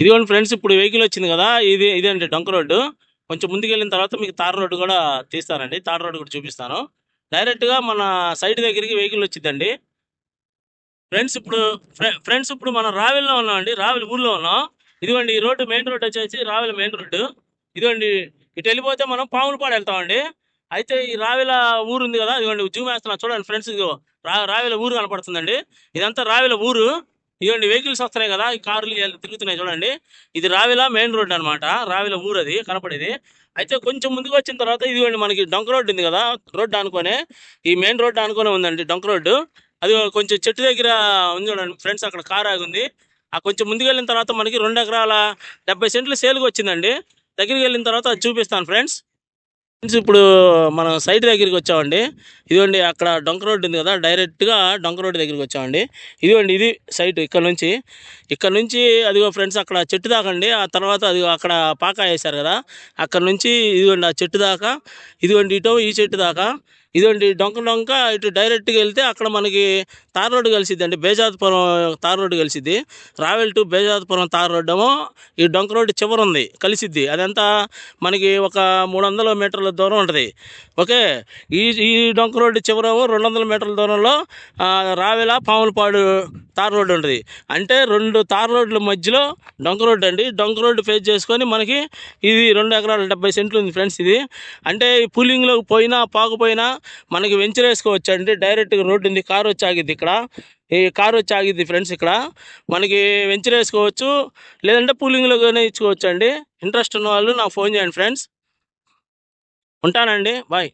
ఇదిగోండి ఫ్రెండ్స్, ఇప్పుడు వెహికల్ వచ్చింది కదా, ఇదేంటి డొంక రోడ్డు. కొంచెం ముందుకెళ్ళిన తర్వాత మీకు తార్ రోడ్డు కూడా తీస్తానండి, తార్ రోడ్డు కూడా చూపిస్తాను. డైరెక్ట్గా మన సైట్ దగ్గరికి వెహికల్ వచ్చిందండి. ఫ్రెండ్స్ ఇప్పుడు మనం రావెల్లో ఉన్నామండి, రావెల్ ఊర్లో ఉన్నాం. ఇదిగోండి ఈ రోడ్డు, మెయిన్ రోడ్డు వచ్చేసి రావెల్ మెయిన్ రోడ్డు. ఇదిగోండి ఇటు వెళ్ళిపోతే మనం పాములపాడు వెళ్తామండి. అయితే ఈ రావెల ఊరు ఉంది కదా, ఇదిగోండి జూమ్ వేస్తున్నా చూడండి ఫ్రెండ్స్, ఇదిగో రావెల ఊరు కనపడుతుందండి. ఇదంతా రావెల ఊరు. ఇదిగోండి వెహికల్స్ వస్తున్నాయి కదా, ఈ కార్లు తిరుగుతున్నాయి చూడండి. ఇది రావెల మెయిన్ రోడ్డు అనమాట, రావెల ఊరు అది కనపడేది. అయితే కొంచెం ముందుకు వచ్చిన తర్వాత ఇదిగోండి మనకి డొంక రోడ్డు ఉంది కదా, రోడ్డు అనుకోనే, ఈ మెయిన్ రోడ్డు అనుకోనే ఉందండి డొంక రోడ్డు. అది కొంచెం చెట్టు దగ్గర ఉంది చూడండి ఫ్రెండ్స్, అక్కడ కారు ఆగి ఉంది. ఆ కొంచెం ముందుకు వెళ్ళిన తర్వాత మనకి 2 ఎకరాల 70 సెంట్లు సేల్కి వచ్చిందండి. దగ్గరికి వెళ్ళిన తర్వాత అది చూపిస్తాను ఫ్రెండ్స్. ఇప్పుడు మనం సైట్ దగ్గరికి వచ్చామండి. ఇదిగోండి అక్కడ డొంక రోడ్డు ఉంది కదా, డైరెక్ట్గా డొంక రోడ్డు దగ్గరికి వచ్చామండి. ఇదిగోండి ఇది సైట్. ఇక్కడ నుంచి అదిగో ఫ్రెండ్స్, అక్కడ చెట్టు దాకండి. ఆ తర్వాత అదిగో అక్కడ పాకా వేశారు కదా, అక్కడ నుంచి ఇదిగోండి ఆ చెట్టు దాకా, ఇదిగోండి ఇటో ఈ చెట్టు దాకా, ఇదిగోండి డొంక ఇటు డైరెక్ట్గా వెళ్తే అక్కడ మనకి తార్ రోడ్డు కలిసిద్ది అండి, బేజాతుపురం తార్ రోడ్డు కలిసిద్ది. రావెల్ టు బేజాతుపురం తార్ రోడ్డు ఏమో ఈ డొంక రోడ్డు చివరి ఉంది కలిసిద్ది. అదంతా మనకి ఒక 300 మీటర్ల దూరం ఉంటుంది. ఓకే, ఈ ఈ డొంక రోడ్డు చివరేమో 200 మీటర్ల దూరంలో రావెల పాములపాడు తార్ రోడ్డు ఉంటుంది. అంటే 2 తార్ రోడ్ల మధ్యలో డొంక రోడ్డు అండి. డొంక రోడ్డు ఫేస్ చేసుకొని మనకి ఇది 2 ఎకరాల 70 సెంట్లు ఉంది ఫ్రెండ్స్ ఇది. అంటే ఈ పూలింగ్లోకి పోయినా పాకపోయినా మనకి వెంచర్ వేసుకోవచ్చు అండి. డైరెక్ట్గా రోడ్డు ఉంది, కారు వచ్చి ఆగిద్ది ఇక్కడ, ఈ కారు వచ్చి ఆగిద్ది ఫ్రెండ్స్. ఇక్కడ మనకి వెంచర్ వేసుకోవచ్చు, లేదంటే పూలింగ్లోనే ఇచ్చుకోవచ్చు అండి. ఇంట్రెస్ట్ ఉన్న వాళ్ళు నాకు ఫోన్ చేయండి ఫ్రెండ్స్. ఉంటానండి, బాయ్.